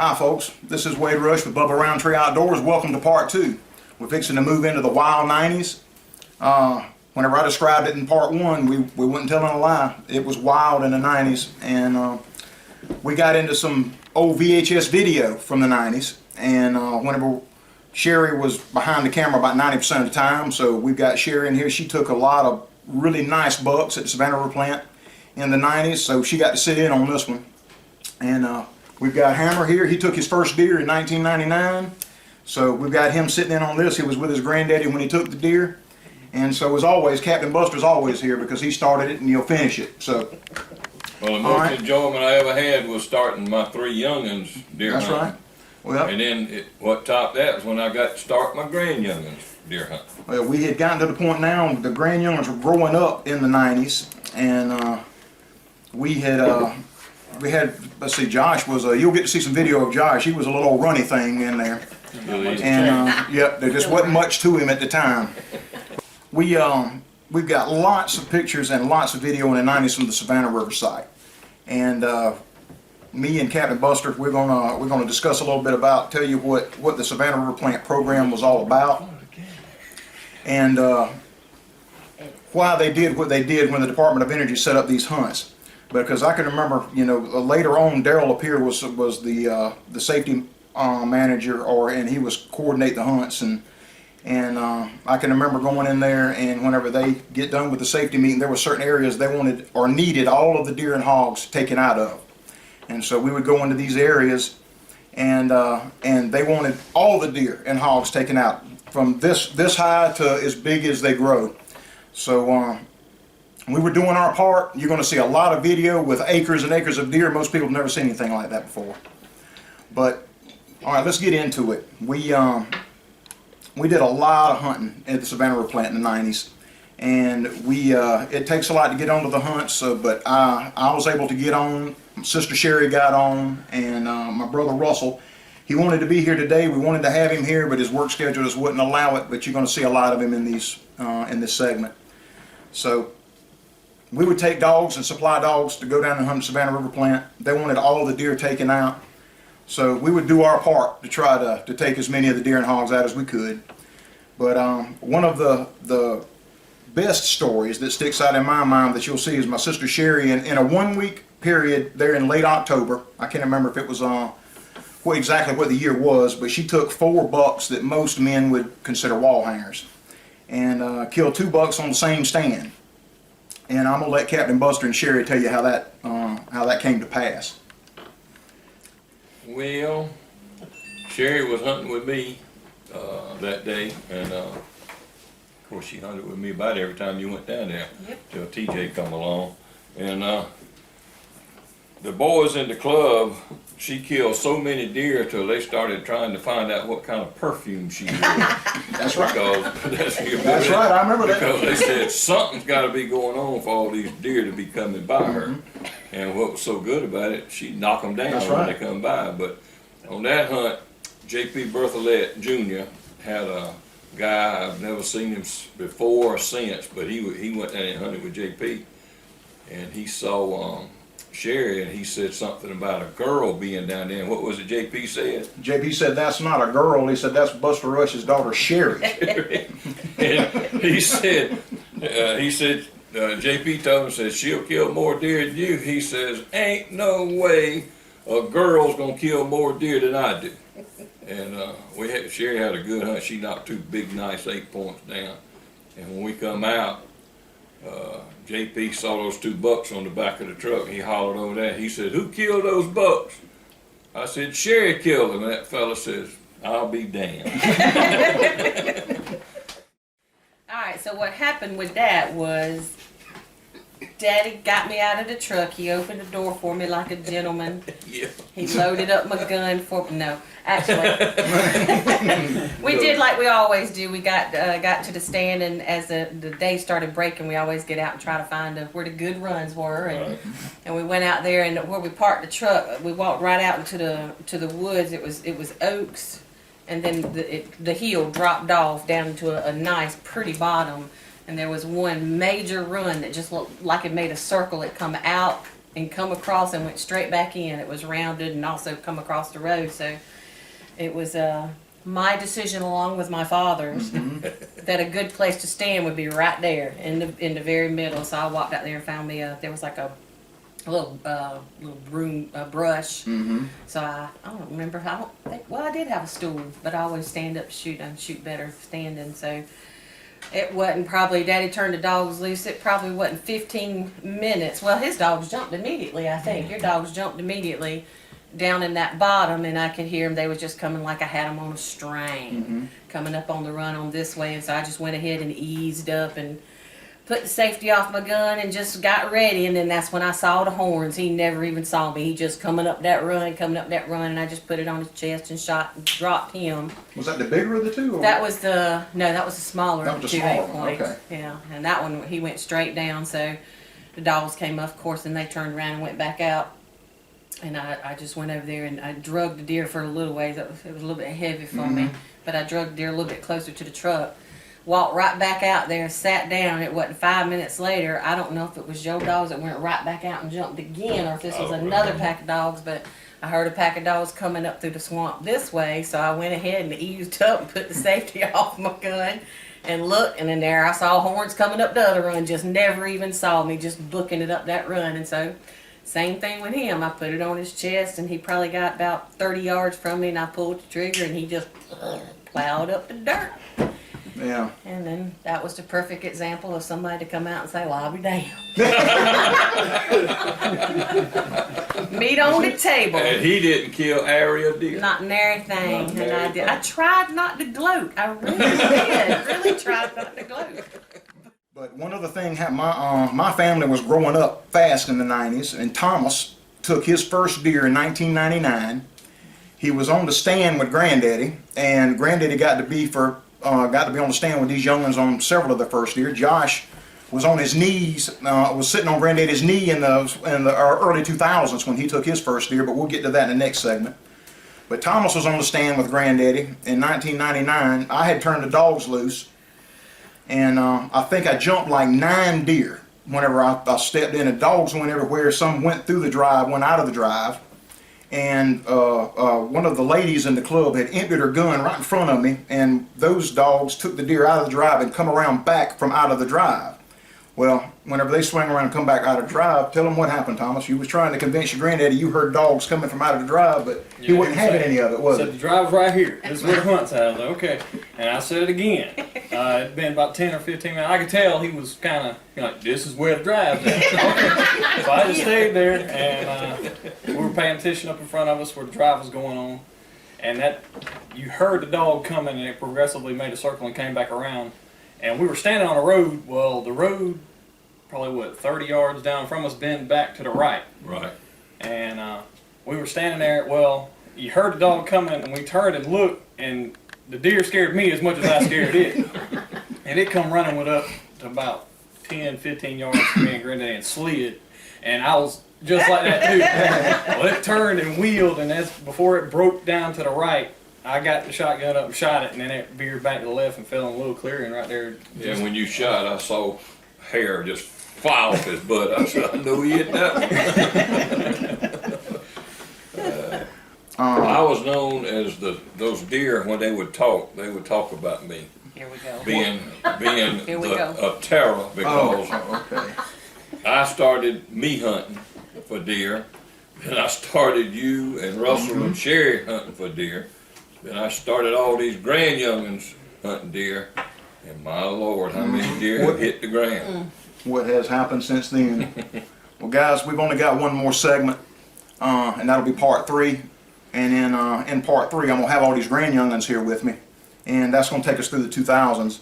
Hi folks, this is Wade Rush with Bubba Roundtree Outdoors. Welcome to part 2. We're fixing to move into the wild 90s. Whenever I described it in part 1, we weren't telling a lie. It was wild in the 90s, and we got into some old VHS video from the 90s, and whenever Sherry was behind the camera about 90% of the time, so we've got Sherry in here. She took a lot of really nice bucks at the Savannah River plant in the 90s, so she got to sit in on this one. And we've got Hammer here. He took his first deer in 1999. So we've got him sitting in on this. He was with his granddaddy when he took the deer. And so as always, Captain Buster's always here because he started it and he'll finish it. So, well, the most enjoyment I ever had was starting my 3 young'uns deer hunting. That's right. Well, and then what topped that was when I got to start my grand young'uns deer hunting. Well, we had gotten to the point now the grand young'uns were growing up in the 90s, and we had, let's see, Josh was, you'll get to see some video of Josh. He was a little old runny thing in there. And, yep, there just wasn't much to him at the time. We've got lots of pictures and lots of video in the 90s from the Savannah River Site. And me and Captain Buster, we're gonna discuss a little bit about, tell you what the Savannah River Plant program was all about. And why they did what they did when the Department of Energy set up these hunts. Because I can remember, you know, later on, Darrell Lapeer was the safety manager, and he was coordinate the hunts, and I can remember going in there, and whenever they get done with the safety meeting, there were certain areas they wanted or needed all of the deer and hogs taken out of, and so we would go into these areas, and they wanted all the deer and hogs taken out from this high to as big as they grow. So. We were doing our part. You're going to see a lot of video with acres and acres of deer. Most people have never seen anything like that before. But all right, let's get into it. We did a lot of hunting at the Savannah River plant in the 90s, and it takes a lot to get onto the hunts. But I was able to get on. My sister Sherry got on, and my brother Russell. He wanted to be here today. We wanted to have him here, but his work schedule just wouldn't allow it. But you're going to see a lot of him in this segment. So. We would take dogs and supply dogs to go down and hunt the Savannah River plant. They wanted all the deer taken out. So we would do our part to try to take as many of the deer and hogs out as we could. But one of the best stories that sticks out in my mind that you'll see is my sister Sherry in a 1-week period there in late October. I can't remember if it was exactly what the year was, but she took 4 bucks that most men would consider wall hangers and killed 2 bucks on the same stand. And I'm gonna let Captain Buster and Sherry tell you how that came to pass. Well, Sherry was hunting with me that day, and of course she hunted with me about every time you went down there. Yep. Till TJ come along, and the boys in the club, she killed so many deer till they started trying to find out what kind of perfume she used. That's right. That's right, I remember that. Because they said something's got to be going on for all these deer to be coming by her. And what was so good about it, she'd knock them down when they come by. But on that hunt, J.P. Berthollet Jr. had a guy, I've never seen him before or since, but he went down and hunted with J.P. and he saw Sherry, and he said something about a girl being down there. And what was it JP said? JP said, "That's not a girl." He said, "That's Buster Rush's daughter, Sherry." And he said, JP told him, said, "She'll kill more deer than you." He says, "Ain't no way a girl's gonna kill more deer than I do." And Sherry had a good hunt. She knocked 2 big, nice 8 points down. And when we come out, JP saw those 2 bucks on the back of the truck. He hollered over there. He said, "Who killed those bucks?" I said, "Sherry killed them." And that fella says, "I'll be damned." All right, so what happened with that was Daddy got me out of the truck. He opened the door for me like a gentleman. Yeah. He loaded up my gun for me. No, actually, we did like we always do. We got to the stand, and as the day started breaking, we always get out and try to find where the good runs were. And we went out there, and where we parked the truck, we walked right out into the woods. It was oaks, and then the hill dropped off down into a nice, pretty bottom. And there was one major run that just looked like it made a circle. It come out and come across and went straight back in. It was rounded and also come across the road. So it was my decision, along with my father's, that a good place to stand would be right there in the very middle. So I walked out there and found me there was like a little broom brush. So I don't remember. I don't think. Well, I did have a stool, but I always stand up to shoot and shoot better standing. So it wasn't probably. Daddy turned the dogs loose. It probably wasn't 15 minutes. Well, his dogs jumped immediately. I think your dogs jumped immediately down in that bottom, and I could hear them. They was just coming like I had them on a string, coming up on the run on this way. And so I just went ahead and eased up and put the safety off my gun and just got ready. And then that's when I saw the horns. He never even saw me. He just coming up that run, and I just put it on his chest and shot and dropped him. Was that the bigger of the two? Or? That was the smaller That of was the the two smaller 8 one, points. okay. Yeah, and that one he went straight down. So the dogs came up, of course, and they turned around and went back out. And I just went over there and I drugged the deer for a little ways. It was a little bit heavy for me, but I drugged the deer a little bit closer to the truck. Walked right back out there, sat down. It wasn't 5 minutes later. I don't know if it was your dogs that went right back out and jumped again, or if this was another pack of dogs, but I heard a pack of dogs coming up through the swamp this way, so I went ahead and eased up and put the safety off my gun and looked, and in there I saw horns coming up the other run, just never even saw me, just booking it up that run. And so same thing with him. I put it on his chest, and he probably got about 30 yards from me, and I pulled the trigger, and he just plowed up the dirt. Yeah. And then that was the perfect example of somebody to come out and say, well, I'll be damned. Meat on the table. And he didn't kill area deer. Not nary thing. Not And nary I did. thing. I tried not to gloat. I really did. Really tried not to gloat. But one other thing, my family was growing up fast in the 90s, and Thomas took his first deer in 1999. He was on the stand with Granddaddy, and Granddaddy got to be on the stand with these young'uns on several of the first deer. Josh was on his knees, was sitting on Granddaddy's knee in the early 2000s when he took his first deer, but we'll get to that in the next segment. But Thomas was on the stand with Granddaddy in 1999. I had turned the dogs loose, and I think I jumped like 9 deer whenever I stepped in. The dogs went everywhere. Some went through the drive, went out of the drive. And one of the ladies in the club had emptied her gun right in front of me, and those dogs took the deer out of the drive and come around back from out of the drive. Well, whenever they swing around and come back out of the drive, tell them what happened, Thomas. You was trying to convince your granddaddy you heard dogs coming from out of the drive, but he wasn't having any of it, was So it? the drive's right here. This is where the hunt's at. I was like, okay. And I said it again. It'd been about 10 or 15 minutes. I could tell he was kind of like, this is where the drive's at. Okay. So I just stayed there, and we were paying attention up in front of us where the drive was going on. And that, you heard the dog coming, and it progressively made a circle and came back around. And we were standing on a road. Well, the road, probably 30 yards down from us, bent back to the right. Right. And we were standing there. Well, you heard the dog coming, and we turned and looked, and the deer scared me as much as I scared it. And it come running with up to about 10, 15 yards from me and Granddaddy and slid. And I was just like that too. Well, it turned and wheeled, and that's before it broke down to the right. I got the shotgun up and shot it, and then it veered back to the left and fell in a little clearing right there. Yeah, when you shot, I saw hair just fly off his butt. I said, I knew he hit that one. I was known as those deer, when they would talk about me Here we go. being Here we go. a terror because okay. I started me hunting for deer. Then I started you and Russell and Sherry hunting for deer. Then I started all these grand young'uns hunting deer. And my Lord, how many deer have hit the ground? What has happened since then? Well, guys, we've only got one more segment, and that'll be part 3. And in part 3, I'm gonna have all these grand young'uns here with me, and that's gonna take us through the 2000s.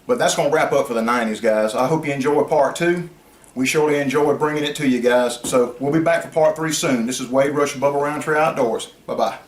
But that's gonna wrap up for the 90s, guys. I hope you enjoyed part 2. We surely enjoyed bringing it to you guys. So we'll be back for part 3 soon. This is Wade Rush and Bubba Roundtree Outdoors. Bye-bye.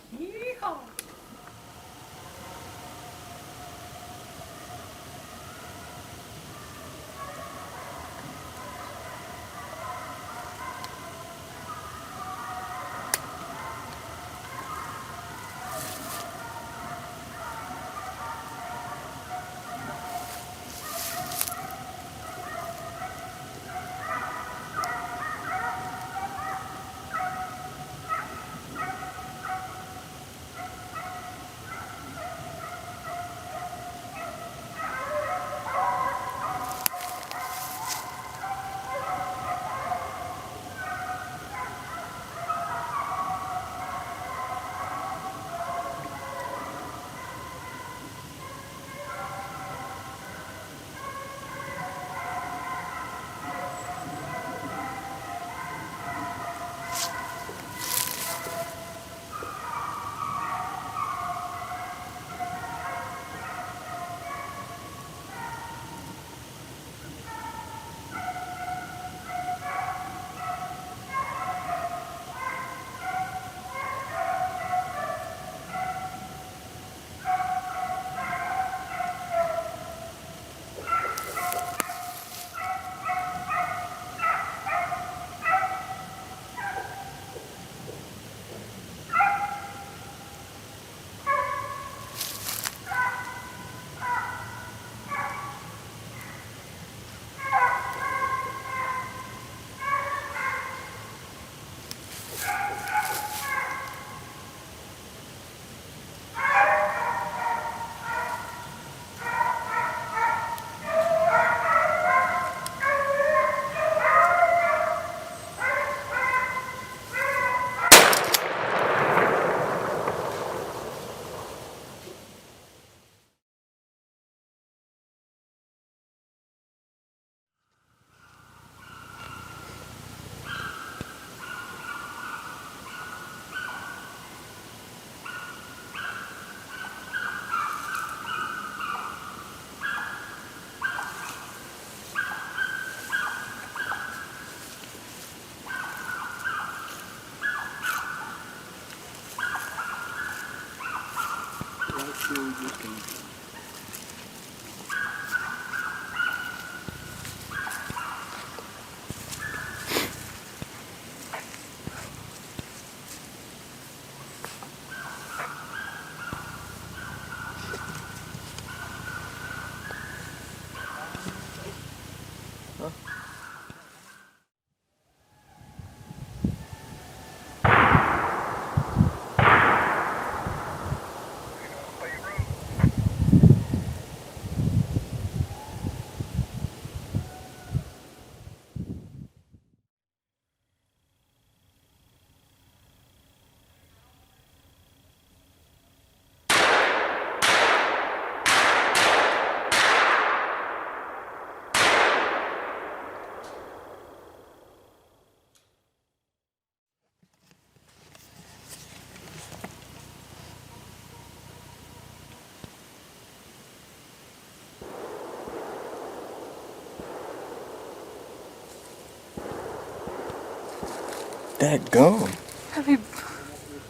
That gum. Have you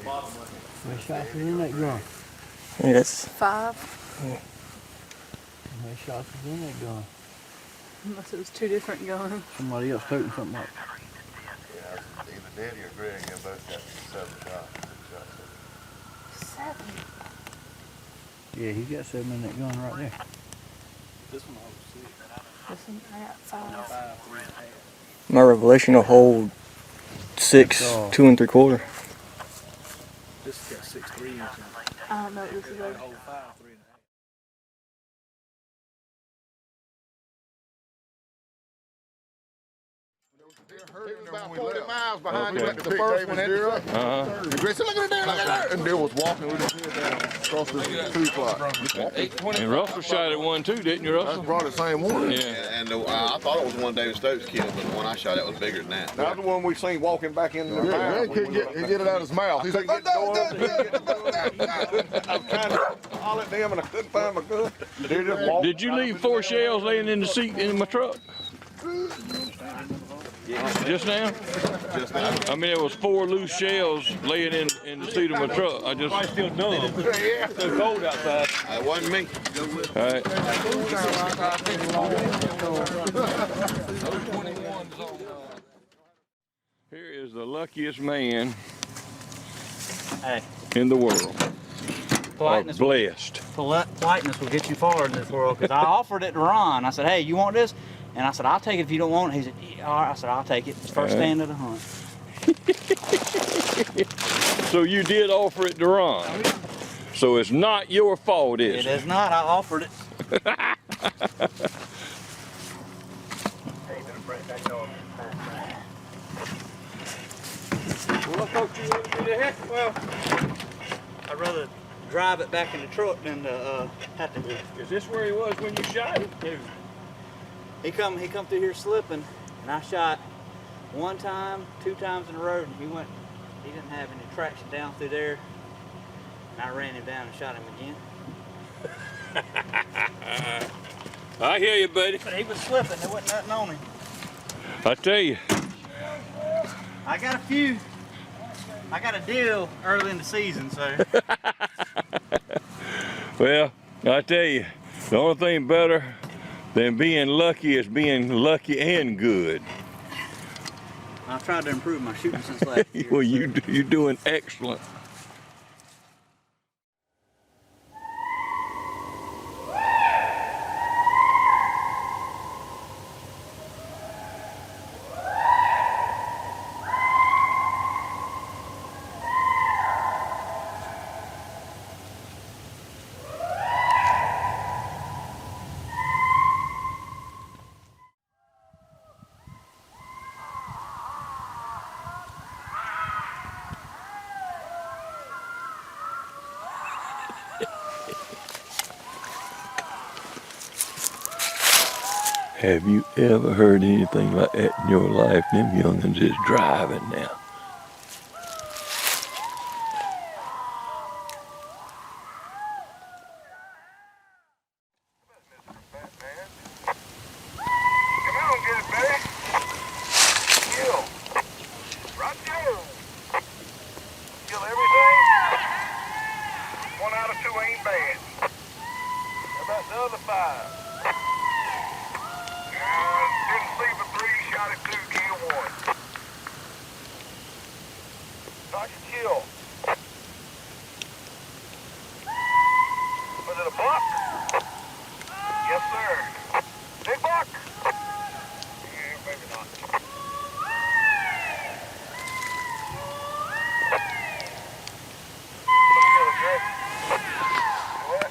How many shots is in that gun? Yeah, that's 5? How many shots is in that gun? Unless it was 2 different guns. Somebody else toting something up. Yeah, either Daddy or Greg, they both got 7 shots. 7? Yeah, he got 7 in that gun right there. This one holds 6. This one, I got 5. 5, 3 1/2. my revelation will hold 6, Oh. 2 3/4. This has got 6 3s in it. I don't know what this is. It holds 5, 3 1/2. It was about 40 miles behind you. The first one had to say, Greg said, look at it there, look at it there. And Bill was walking with his head down across the 2 o'clock. And Russell shot at one too, didn't you, That's Russell? probably the same one. Yeah. And I thought it was one David Stokes killed, but the one I shot at was bigger than that. That's the one we seen walking back in the Yeah, he couldn't get it out of his mouth. He's like, I was trying to holler at them and I couldn't find my gun. Did you leave 4 shells laying in the seat in my truck? Just now? Just now. I mean, there was 4 loose shells laying in the seat of my truck. I just. Probably still dumb. Yeah. It's so cold outside. It wasn't me. All right. Here is the luckiest man Hey, in the world. Or politeness, blessed. politeness will get you far in this world. Because I offered it to Ron. I said, hey, you want this? And I said, I'll take it if you don't want it. He said, yeah, all right. I said, I'll take it. First stand of the hunt. So you did offer it to Ron. So it's not your fault, is It it? is not. I offered it. Well, folks, you want to do that? Well, I'd rather drive it back in the truck than to have to. is this where he was when you shot him? He come through here slipping, and I shot 1 time, 2 times in a row, and he didn't have any traction down through there, and I ran him down and shot him again. I hear you, buddy. But he was slipping, there wasn't nothing on him. I tell you. I got a few. I got a deal early in the season, so. Well, I tell you, the only thing better than being lucky is being lucky and good. I've tried to improve my shooting since last year. Well, you're doing excellent. Have you ever heard anything like that in your life? Them young'uns is driving now. Come on, get it, baby. Kill. Right there. Kill everything. 1 out of 2 ain't bad. 5. Didn't see for 3, shot at 2, kill 1. Nice kill. Was it a buck? Yes, sir. Big buck? Yeah, maybe not. What?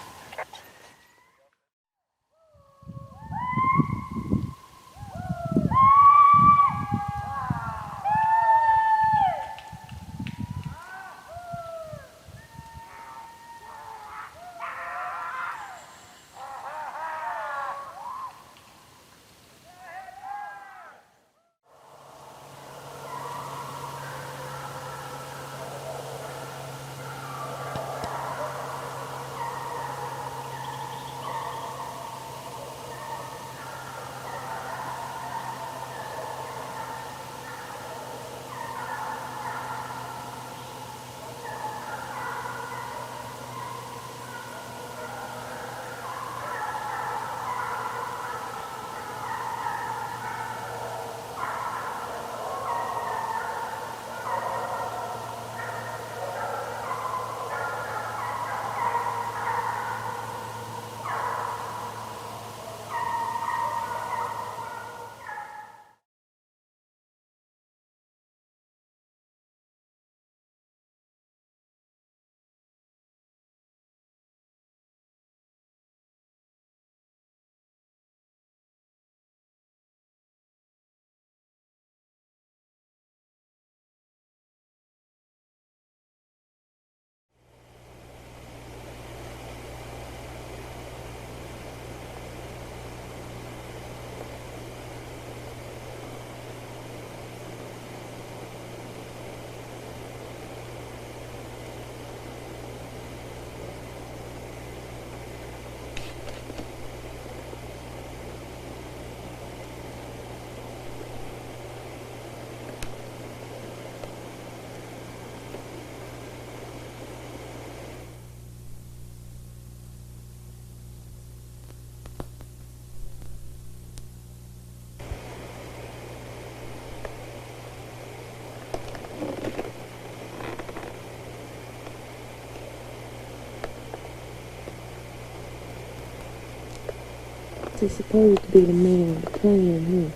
He's supposed to be the man of the clan, huh?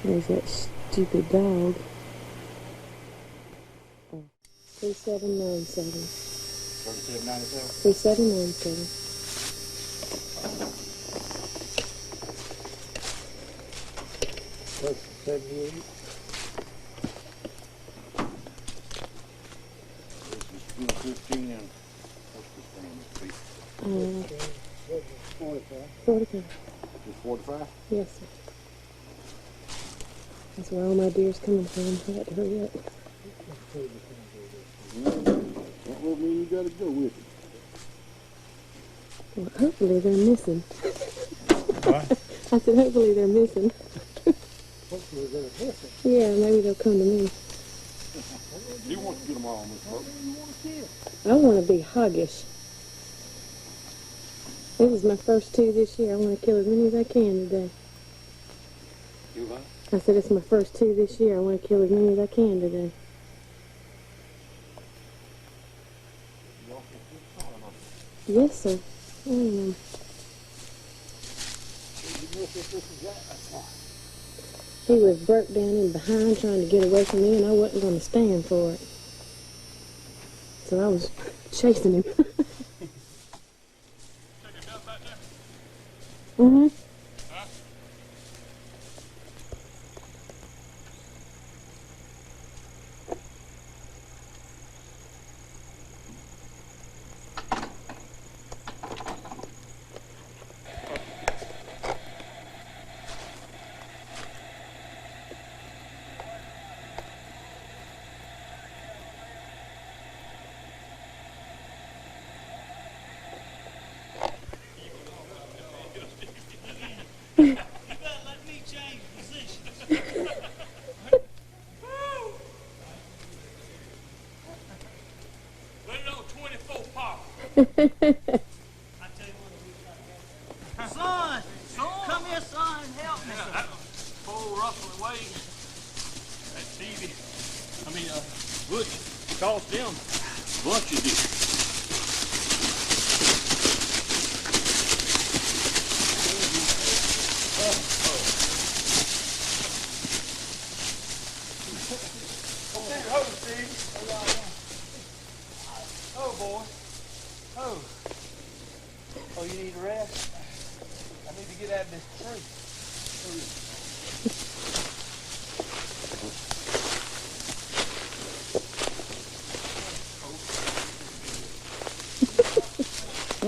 There's that stupid dog. 3797. 3797. 3797. What's 78? This is 15 and what's this thing? 45. 45. It's 45? Yes, sir. That's where all my deer's coming from. I got to hurry up. That will mean you gotta go with it. Well, hopefully they're missing. What? I said hopefully they're missing. Hopefully they're missing. Yeah, maybe they'll come to me. He wants to get them all, Miss Brooks. I want to be hoggish. This is my first 2 this year. I want to kill as many as I can today. You what? I said it's my first 2 this year. I want to kill as many as I can today. Yes, sir. I am. He was broke down and behind trying to get away from me, and I wasn't going to stand for it. So I was chasing him. Mm-hmm. You better let me change positions. Put it on 24 power. Son, come here, son, and help me. That poor ruffling waves. That TV. Butch cost them bunches of it. Oh, you need a rest? I need to get out of this tree.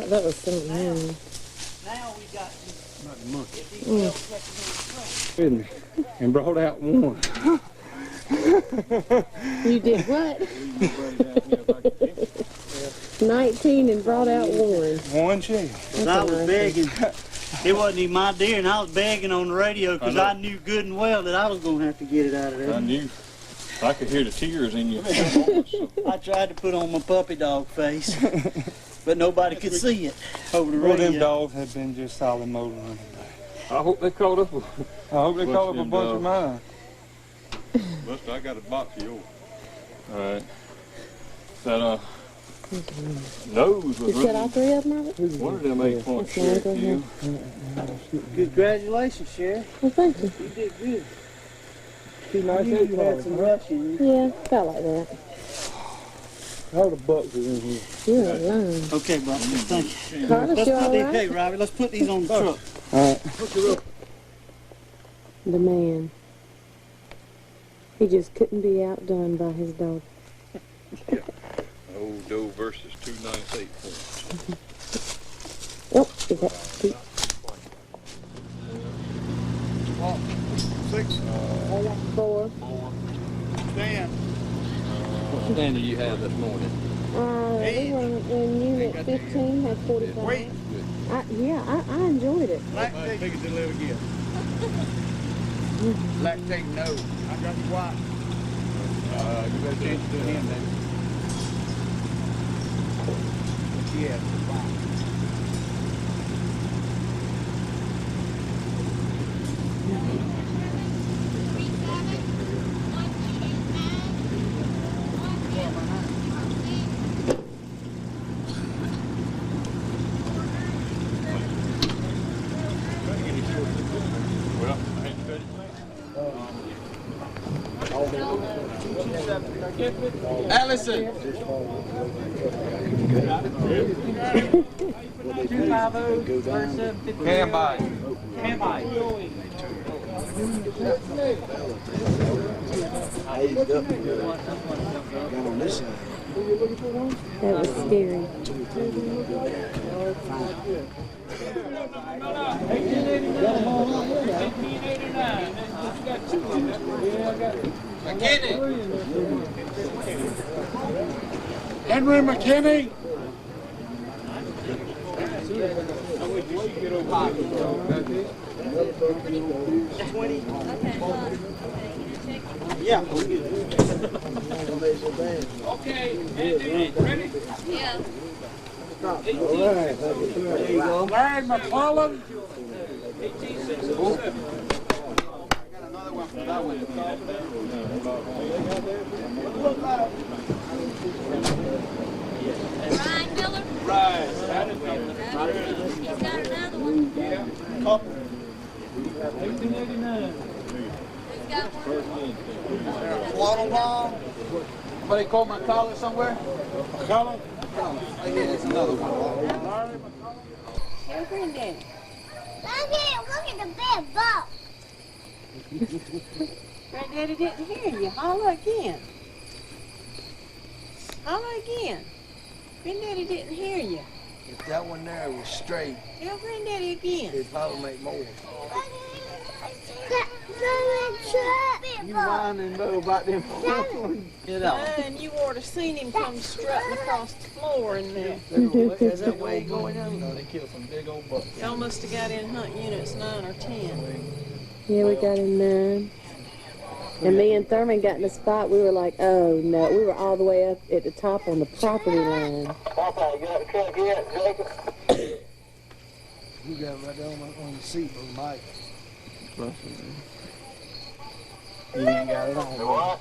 That was so mean. Now we got And brought out one. You did what? 19 and brought out one. One shell. I was begging. It wasn't even my deer, and I was begging on the radio because I knew good and well that I was going to have to get it out of there. I knew. I could hear the tears in your I tried to put on my puppy dog face, but nobody could see it over the radio. Them dogs have been just solid motor running. I hope they caught up. I hope they caught up a bunch of mine. Buster, I got a box of yours. All right. That nose was You said all three of them, Robert? one of them 8-point Cherokee. Congratulations, Sheriff. Well, thank you. You did good. Too nice You had some rush in you. Yeah, felt like that. All the bucks are in here. You're alone. Okay, brother. Thank you. Carlos, Let's you put all these, right? hey, Robbie, let's put these on the truck. All right. The man. He just couldn't be outdone by his dog. Old Doe versus 2 nice 8 points. Oh, is that deep? 6, 4. stand. What stand do you have this morning? We were in unit 15, had 45. Wait. Yeah, I enjoyed it. Lactate. Take it to live again. Lactate, no. I got the white. You better change it to him then. Yeah, fine. Allison. 250 Can bite. Can bite. That was scary. 1889. McKinney. Henry McKinney. Yeah. Okay, ready? Yeah. There you go. Larry McCollum. 1867. Another one for that one. Ryan Miller? Right. He's got another one. Yeah. 1889. Who's got one? Waddle ball. Somebody call my collar somewhere? McCollum? That's another one. Larry McCollum. Hey, Granddaddy. Look at the big ball. Granddaddy didn't hear you. Holler again. Holler again. Granddaddy didn't hear you. If that one there was straight, Tell Granddaddy again. it'd probably make more. You whine and know about them. You know. And you ought to seen him come strutting across the floor in there. There's that way going on. They killed some big old bucks. Y'all must have got in hunt units 9 or 10. Yeah, we got in 9. And me and Thurman got in a spot, we were like, oh no, we were all the way up at the top on the property line. Papa, you got the truck yet, Jacob? You got it right there on the seat, bro, Mike. You ain't got it on. What?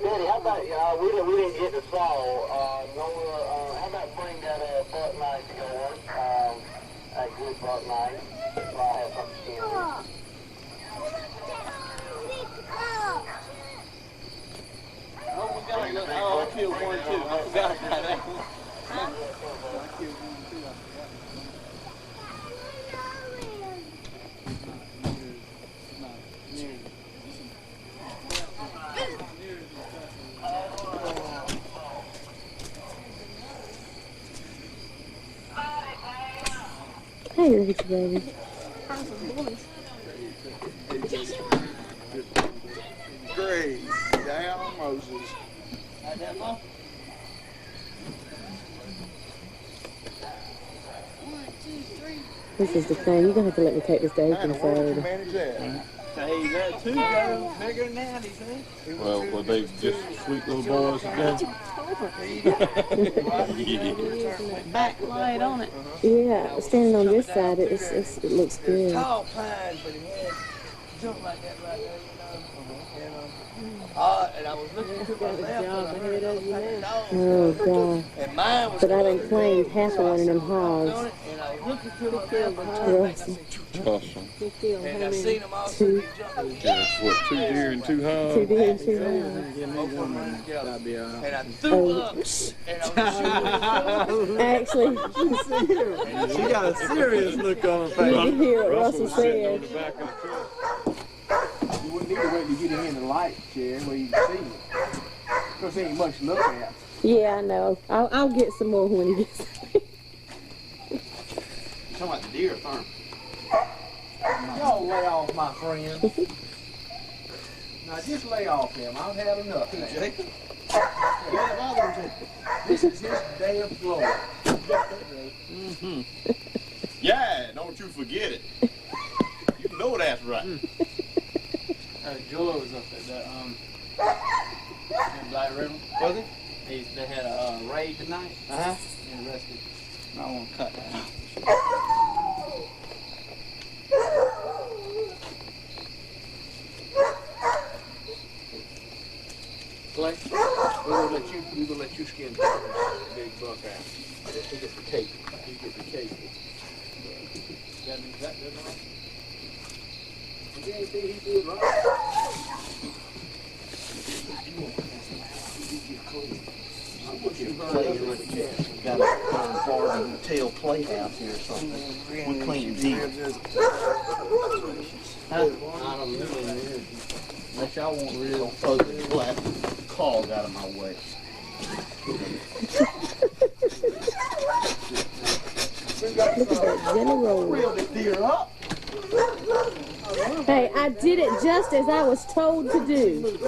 Daddy, how about, we didn't get the saw. How about bring that buck knife going? That good buck knife. I have some skin. Oh, we got I killed one too. I forgot about that one. I killed one too. Hey, look at you, baby. Great. Down Moses. This is the thing. You're going to have to let me take this to Oceanside. Manage that. Hey, that too go bigger than that, he said. Well, were they just sweet little boys again? Backlight on it. Yeah, standing on this side, it looks good. Tall pines, but he had jump like that right there, and I was looking to my left, and I heard a dog. Oh, God. And mine was But I done claimed half of one of them hogs. and I looked to the field, Russell. Awesome. and I seen them all 2. Yeah, what, 2 deer and 2 hogs? 2 deer and 2 hogs. and I threw up, and I was Actually, she got a serious look on her you face. can hear what Russell said. You wouldn't need to wait to get him in the light, Chair, where you can see it. Because there ain't much to look at. Yeah, I know. I'll get some more when he gets You talking about the deer farm? Y'all lay off, my friend. Now just lay off him. I've had enough. This is his day of glory. Yeah, don't you forget it. You know that's right. Joy was up at the in Black River. Was it? They had a raid tonight. And arrested. I want to cut that out. Clay, we will let you skin the big buck out. He gets the cake. He gets the cake. That good right? He did right. We got a bar and tail playhouse here or something. We clean deer. Unless y'all want real Throw the black cog out of my way. Look at that jelly roll. reel the deer up. Hey, I did it just as I was told to do.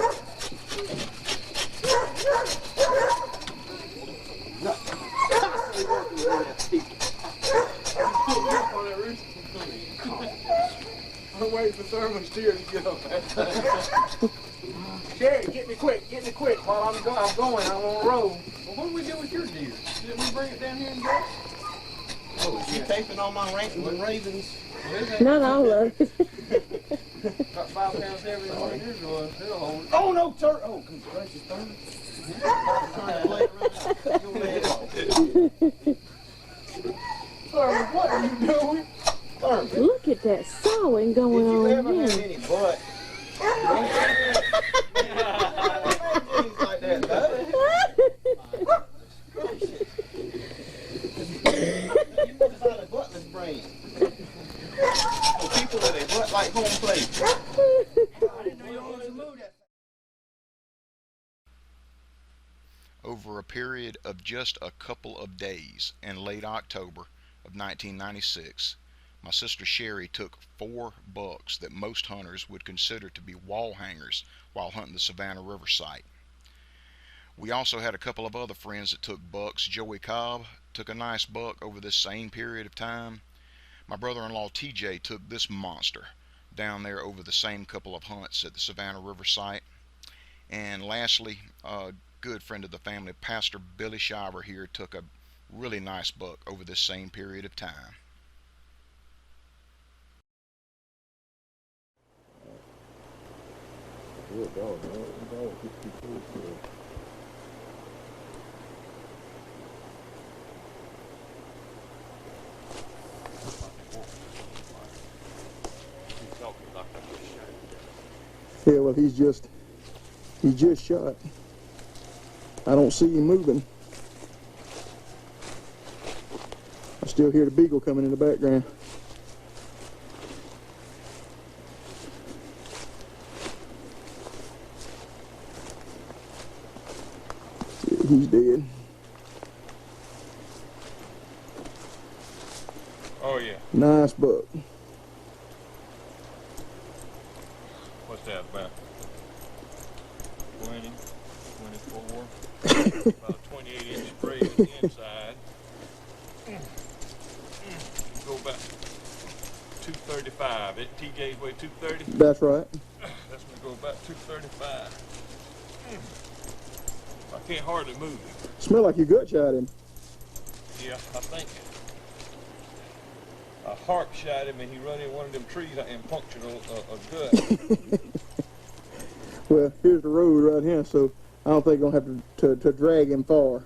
I'm waiting for Thurman Steer to get up. Sherry, get me quick while I'm going. I'm on the road. Well, what do we do with your deer? Didn't we bring it down here and go? Oh, is she taping all my raisins? Not all of it. About 5 pounds heavier than what yours was. They'll hold it. Oh no, sir! Oh, good gracious, Thurman. Thurman, what are you doing? Thurman. Look at that sawing going Did you on ever have here. any butt? Things like that, though. You know how the butler's brain. For people that they butt like home plate. I didn't know you wanted to move that. Over a period of just a couple of days in late October of 1996, my sister Sherry took 4 bucks that most hunters would consider to be wall hangers while hunting the Savannah River Site. We also had a couple of other friends that took bucks. Joey Cobb took a nice buck over this same period of time. My brother-in-law TJ took this monster down there over the same couple of hunts at the Savannah River Site. And lastly, a good friend of the family, Pastor Billy Shiver here, took a really nice buck over this same period of time. Good dog, man. Good dog. Yeah, well, he's just shot. I don't see him moving. I still hear the beagle coming in the background. Yeah, he's dead. Oh yeah. Nice buck. What's that about? 20, 24, about 28-inch spray on the inside. Go about 235. TJ's weigh 230. That's right. That's gonna go about 235. I can't hardly move it. Smell like you gut shot him. Yeah, I think a harp shot him and he run in one of them trees and punctured a gut. Well, here's the road right here, so I don't think I'm gonna have to drag him far.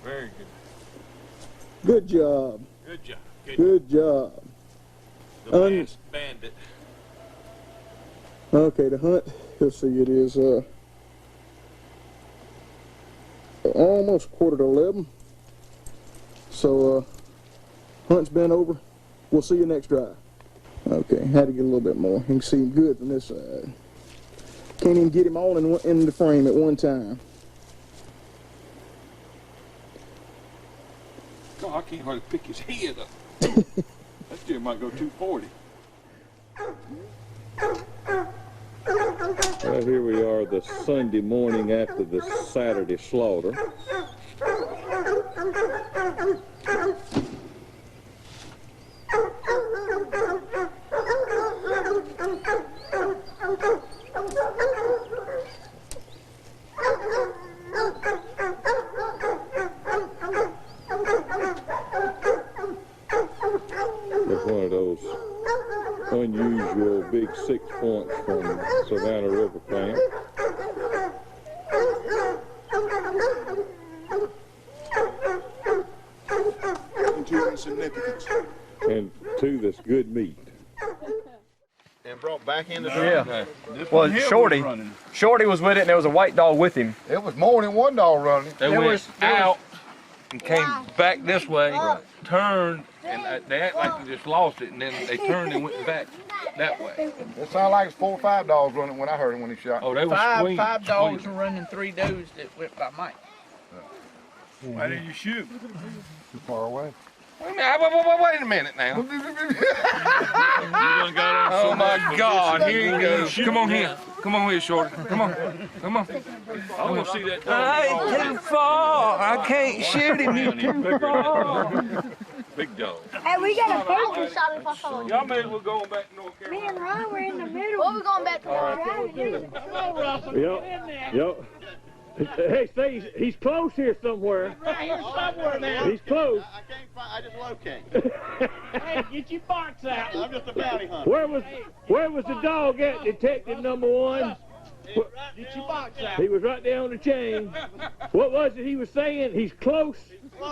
Very good. Good job. Good job. Good job. The last bandit. Okay, the hunt, let's see, it is almost 10:45. So hunt's been over. We'll see you next drive. Okay, had to get a little bit more. You can see him good from this side. Can't even get him all in the frame at one time. God, I can't hardly pick his head up. That deer might go 240. Well, here we are the Sunday morning after the Saturday slaughter. It's one of those unusual big 6 points from Savannah River camp. And 2 insignificance. And 2 that's good meat. And brought back into the Yeah. Well, Shorty was with it, and there was a white dog with him. It was more than one dog running. They went out and came back this way, turned, and they act like they just lost it, and then they turned and went back that way. It sounded like 4 or 5 dogs running when I heard him when he shot. Oh, they were Five dogs were running 3 does that went by Mike. Why did you shoot? Too far away. Wait a minute now. Oh my God, here he goes. Come on here. Come on here, Shorty. Come on. Come on. I want to see that dog. I ain't too far. I can't shoot him. He's too far. Big dog. Hey, we got a purple shot if I follow you. Y'all may as well go back to North Carolina. Me and Ron were in the middle. Well, we're going back to the driving. Yep. Hey, see, he's close here somewhere. Right here somewhere now. He's close. I can't find. I just locate. Hey, get your box out. I'm just a bounty hunter. Where was the dog at, Detective Number 1? Get your box out. He was right there on the chain. What was it he was saying? He's close.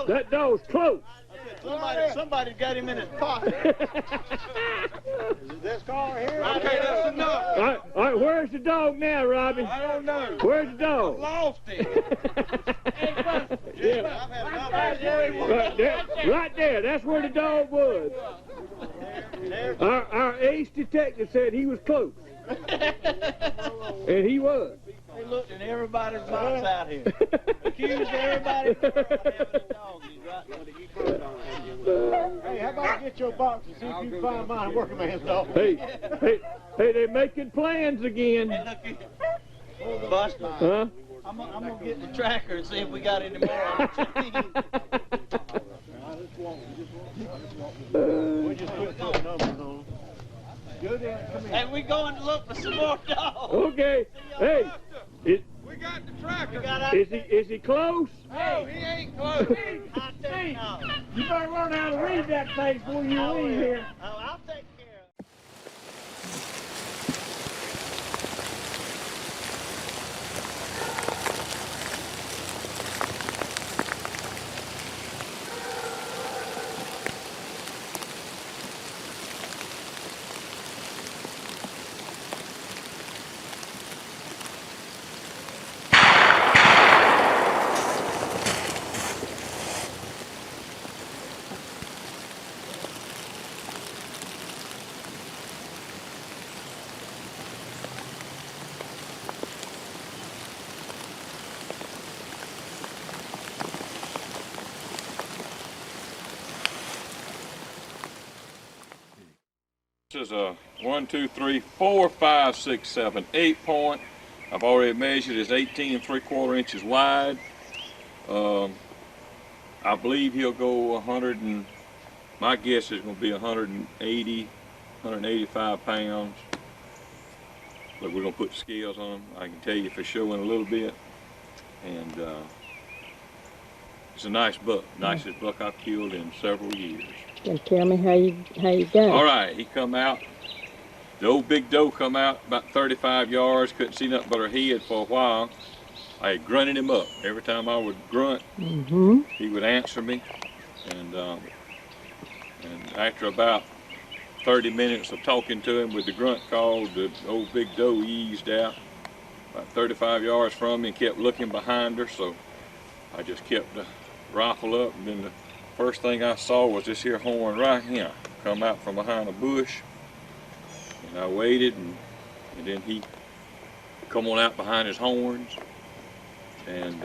That dog's close. Somebody got him in his pocket. Is this car here? Okay, that's enough. All right, where's the dog now, Robin? I don't know. Where's the dog? Lost it. Right there. That's where the dog was. Our ace detective said he was close. And he was. They looked in everybody's box out here. Accused everybody of having a dog. He's right. Hey, how about get your mine, working man's dog. Hey, they're making plans again. Buster, Huh? I'm gonna get the tracker and see if we got any more on We just put numbers on. Hey, we going to look for some more dogs. Okay. Hey, We got the tracker. is he close? No, he ain't close. Hey, You better learn how to read that thing before you leave here. I'll take care of it. This is a 1, 2, 3, 4, 5, 6, 7, 8 point. I've already measured. It's 18 3/4 inches wide. I believe he'll go 100 and my guess is going to be 180, 185 pounds. But we're going to put the scales on him. I can tell you for sure in a little bit. And it's a nice buck. Nicest buck I've killed in several years. Can you tell me how you got it? All right, he come out. The old big doe come out about 35 yards. Couldn't see nothing but her head for a while. I grunted him up. Every time I would grunt, he would answer me. And after about 30 minutes of talking to him with the grunt call, the old big doe eased out about 35 yards from me and kept looking behind her. So I just kept the rifle up, and then the first thing I saw was this here horn right here come out from behind a bush. And I waited, and then he come on out behind his horns. And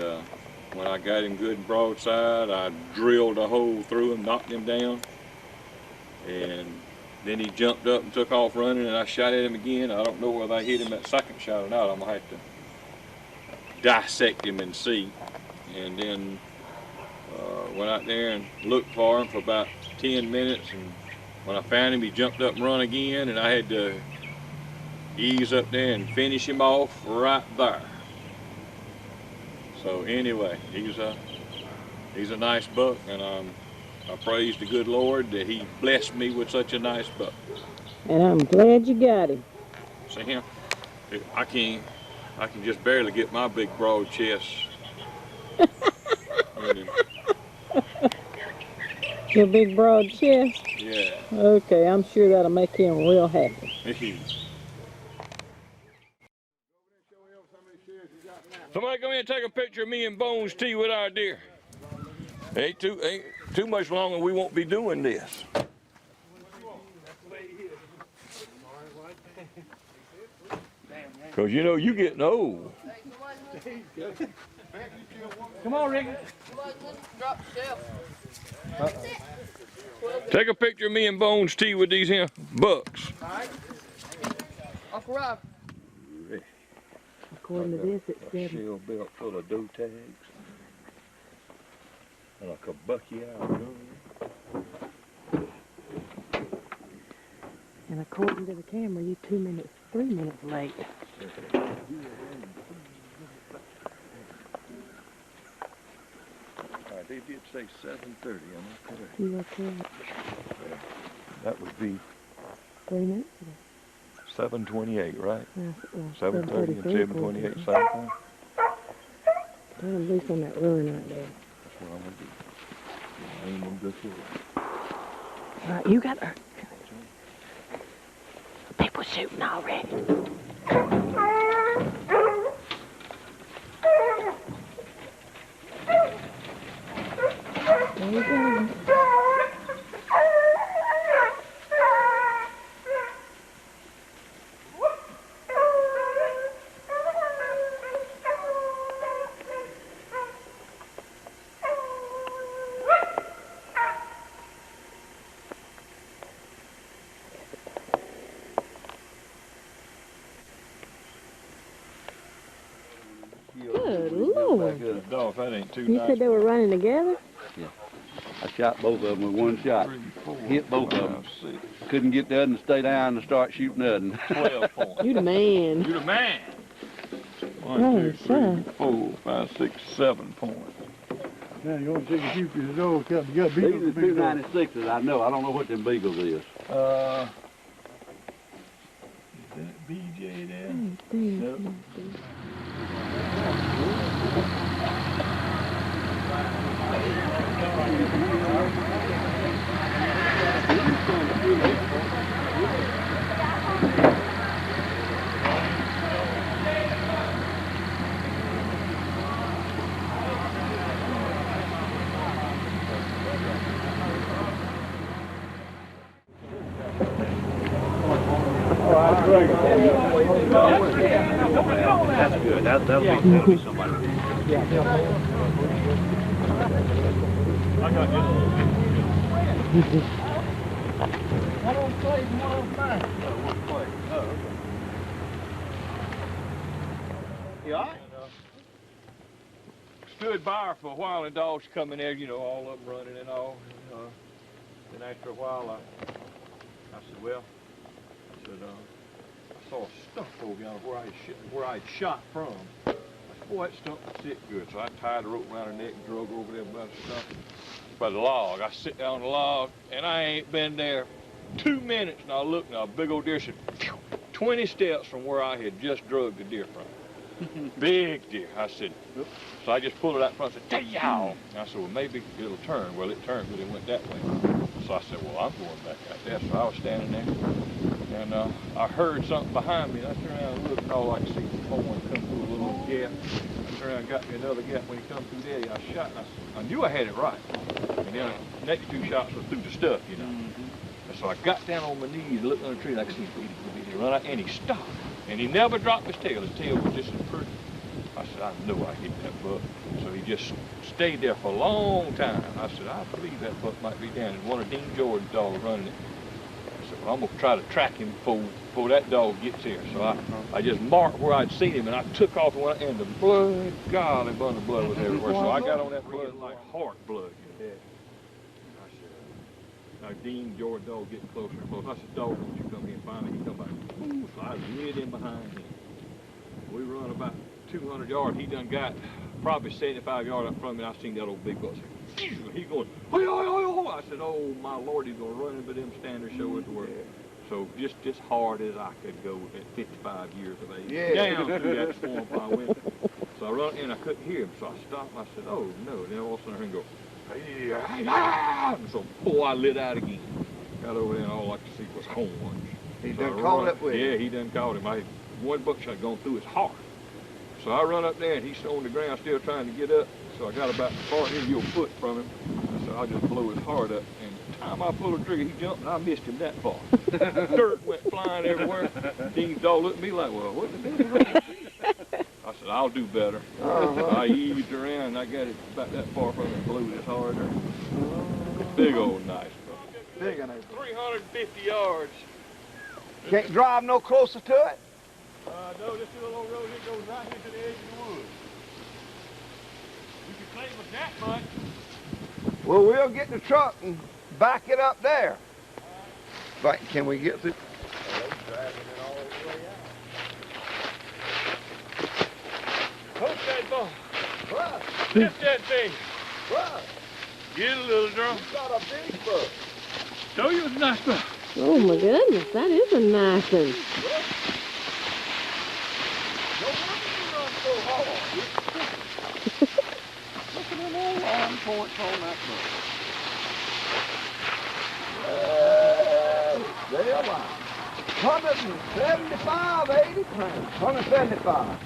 when I got him good and broadside, I drilled a hole through him, knocked him down. And then he jumped up and took off running, and I shot at him again. I don't know whether I hit him that second shot or not. I'm gonna have to dissect him and see. And then went out there and looked for him for about 10 minutes, and when I found him, he jumped up and run again, and I had to ease up there and finish him off right there. So anyway, he's a nice buck, and I praise the good Lord that he blessed me with such a nice buck. And I'm glad you got him. See him? I can just barely get my big broad chest. Your big broad chest? Yeah. Okay, I'm sure that'll make him real happy. Somebody come in and take a picture of me and Bones T with our deer. Ain't too much longer we won't be doing this. Cause you know you getting old. Come on, Ricky. Take a picture of me and Bones T with these here bucks. Uncle Rob. According to this, it's a shell belt full of doe tags and a kabuki gun. And according to the camera, you 3 minutes late. They did say 7:30. I'm not correct. You okay? That would be 3 minutes ago. 7:28, right? 7:30 and 7:33, 7:28, same time. Put him loose on that run right there. That's what I'm gonna do. I ain't gonna go through it. All right, you got her. People shooting already. There you go. Good Lord. Dog, that ain't too You said they were running together? Yeah. I shot both of them with one shot. Hit both of them. Couldn't get the other to stay down and start shooting the other. 12 points. You the man. You the man. Oh, 1, 2, 3, 4, 5, 6, 7 points. Now you want to take a few because the dog got beagles. These are 296s, I know. I don't know what them beagles is. Is that BJ there? Nope. That's good. That'll be somebody. I got this. One on plate and one on fire. One plate. Oh, okay. You all right? Stood by her for a while, and dogs come in there, you know, all up running and all. Then after a while, I said, well, I saw a stump over down where I had shot from. I said, boy, that stump would sit good. So I tied the rope around her neck and drug her over there by the stump. By the log. I sit down on the log, and I ain't been there 2 minutes, and I look, and a big old deer said, 20 steps from where I had just drugged the deer from. Big deer. I said, oops. So I just pulled it out front and said, "Yow!" I said, well, maybe it'll turn. Well, it turned, but it went that way. So I said, well, I'm going back out there. So I was standing there, and I heard something behind me, and I turned around and looked, and all I could see was one come through a little gap. I turned around and got me another gap. When he come through there, I shot, and I knew I had it right. And then the next 2 shots were through the stuff, you know. And so I got down on my knees and looked under the tree, and I could see him run out, and he stopped. And he never dropped his tail. His tail was just as pretty. I said, I know I hit that buck. So he just stayed there for a long time. I said, I believe that buck might be down. And one of Dean Jordan's dogs running it. I said, well, I'm going to try to track him before that dog gets here. So I just marked where I'd seen him, and I took off, and the blood, golly, a bunch of blood was everywhere. So I got on that blood like heart blood. You know. I said, now Dean Jordan's dog getting closer and closer. I said, dog, won't you come here? Finally, he come back. Ooh, so I slid in behind him. We run about 200 yards. He done got probably 75 yards up from me, and I seen that old big buck. He going, oi, oi, oi, oi. I said, oh, my Lord, he's going to run into them standers, show it to work. So just as hard as I could go at 55 years of age, down through that swamp I went. So I run in, I couldn't hear him, so I stopped, and I said, oh, no. Then all of a sudden I heard him go, hey, and so, boy, I lit out again. Got over there, and all I could see was horns. He done caught up with him? Yeah, he done caught him. One buckshot gone through his heart. So I run up there, and he's on the ground still trying to get up. So I got about far in your foot from him. So I just blow his heart up. And the time I pulled the trigger, he jumped, and I missed him that far. Dirt went flying everywhere. Dean's dog looked at me like, well, what the hell? I said, I'll do better. I eased around, and I got it about that far from him and blew his heart up. Big old nice buck. Big enough. 350 yards. Can't drive no closer to it? No, this little old road here goes right into the edge of the woods. You can claim us that much. Well, we'll get the truck and back it up there. But can we get through? Poke that ball. What? Lift that thing. What? Get a little drum. You got a big buck. Show you a nice buck. Oh my goodness, that is a nice one. No wonder you run so hard. Look at them old arm points on that buck. There you are. 175, 80 pounds. 175.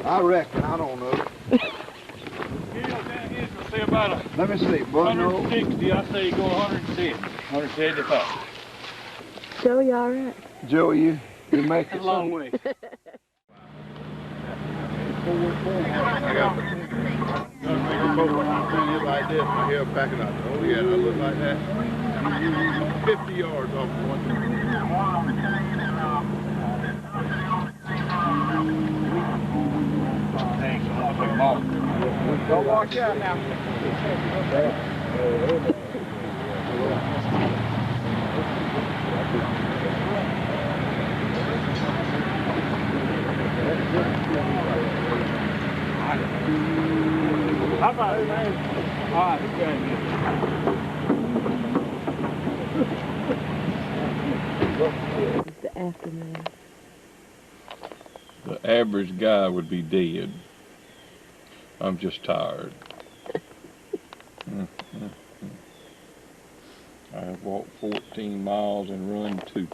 I reckon, I don't know. Say about Let me see, 160, I say go 170, 175. Joey, all right? Joey, you make it a long way. I got like this, my hair backing out. Oh yeah, I look like that. 50 yards off one. Don't watch out now. How about it, man? All right, It's the afternoon. the average guy would be dead. I'm just tired. I have walked 14 miles and run 2.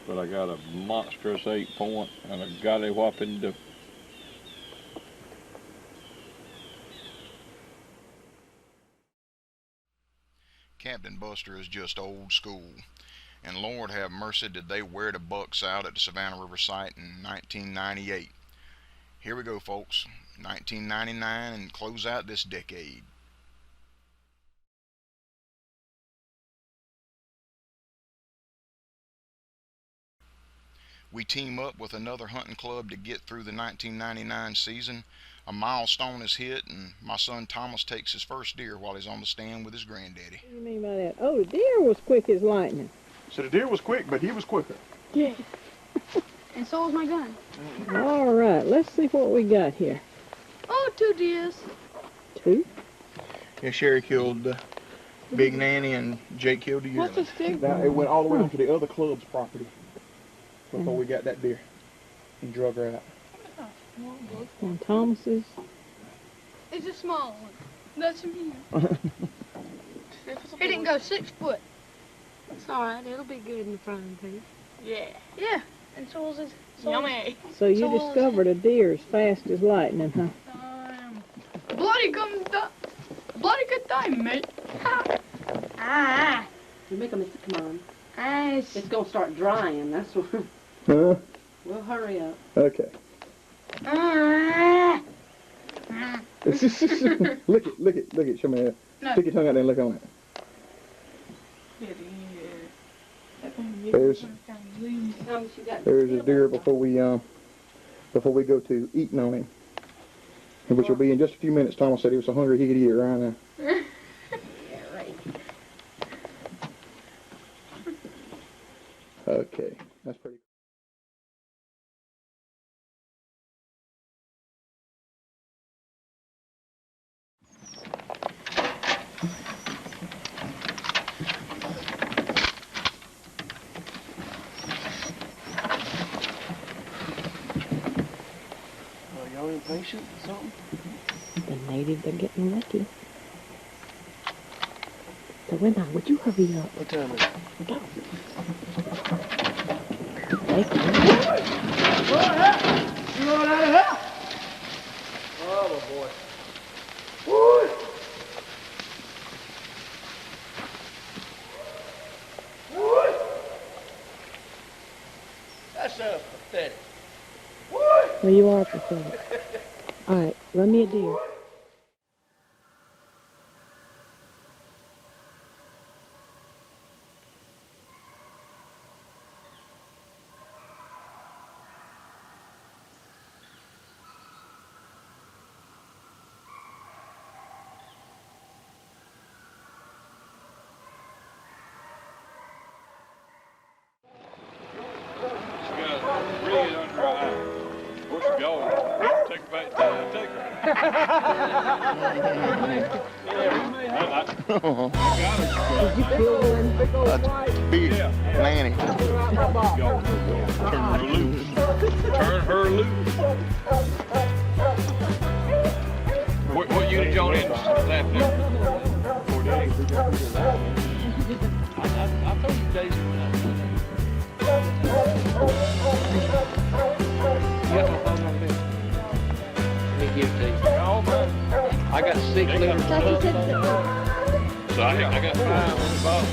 But I got a monstrous 8-point and a golly whopping duck. Captain Buster is just old school. And Lord have mercy, did they wear the bucks out at the Savannah River Site in 1998. Here we go, folks. 1999 and close out this decade. We team up with another hunting club to get through the 1999 season. A milestone is hit, and my son Thomas takes his first deer while he's on the stand with his granddaddy. What do you mean by that? Oh, the deer was quick as lightning. So the deer was quick, but he was quicker. Yeah. And so was my gun. All right, let's see what we got here. Oh, 2 deers. 2? Yeah, Sherry killed Big Nanny and Jake killed the What's yearling. a stick? Now, it went all the way onto the other club's property before we got that deer and drug her out. On Thomas's. It's a small one. That's a medium. It didn't go 6 foot. It's all right. It'll be good in the frying pan. Yeah. Yeah. And so was it. So yummy. So you discovered a deer as fast as lightning, huh? Bloody good time, mate. You make a mistake, come on. It's gonna start drying. That's what. Huh? We'll hurry up. Okay. Look it. Show me that. No. Stick your tongue out there and look on it. There's a deer before we go to eating on him, which will be in just a few minutes. Thomas said he was so hungry he could eat it right now. Yeah, right. Okay, that's pretty. Y'all impatient or something? The natives are getting lucky. So Winna, would you hurry up? What time is it? Go. Oh, boy. That's pathetic. Well, you are pathetic. All right, run me a deer. Really under her eye. Where's she going? Take her back down. Take her. Did you kill one? Big Lanny. Turn her loose. Turn her loose. What unit y'all in? Left there. 48. I told you Daisy when I was there. Let me give it to you. I got 6 liters of blood. So I got 5 on the bottom.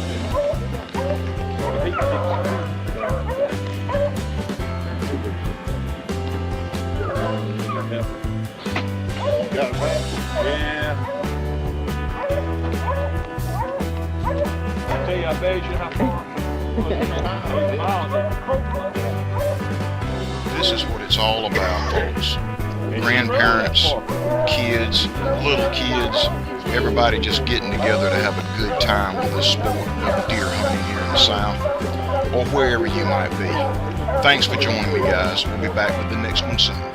Got it, man? Yeah. I tell you, I bet you how far. This This is what it's all about, folks. Grandparents, kids, little kids, everybody just getting together to have a good time with the sport of deer hunting here in the South, or wherever you might be. Thanks for joining me, guys. We'll be back with the next one soon.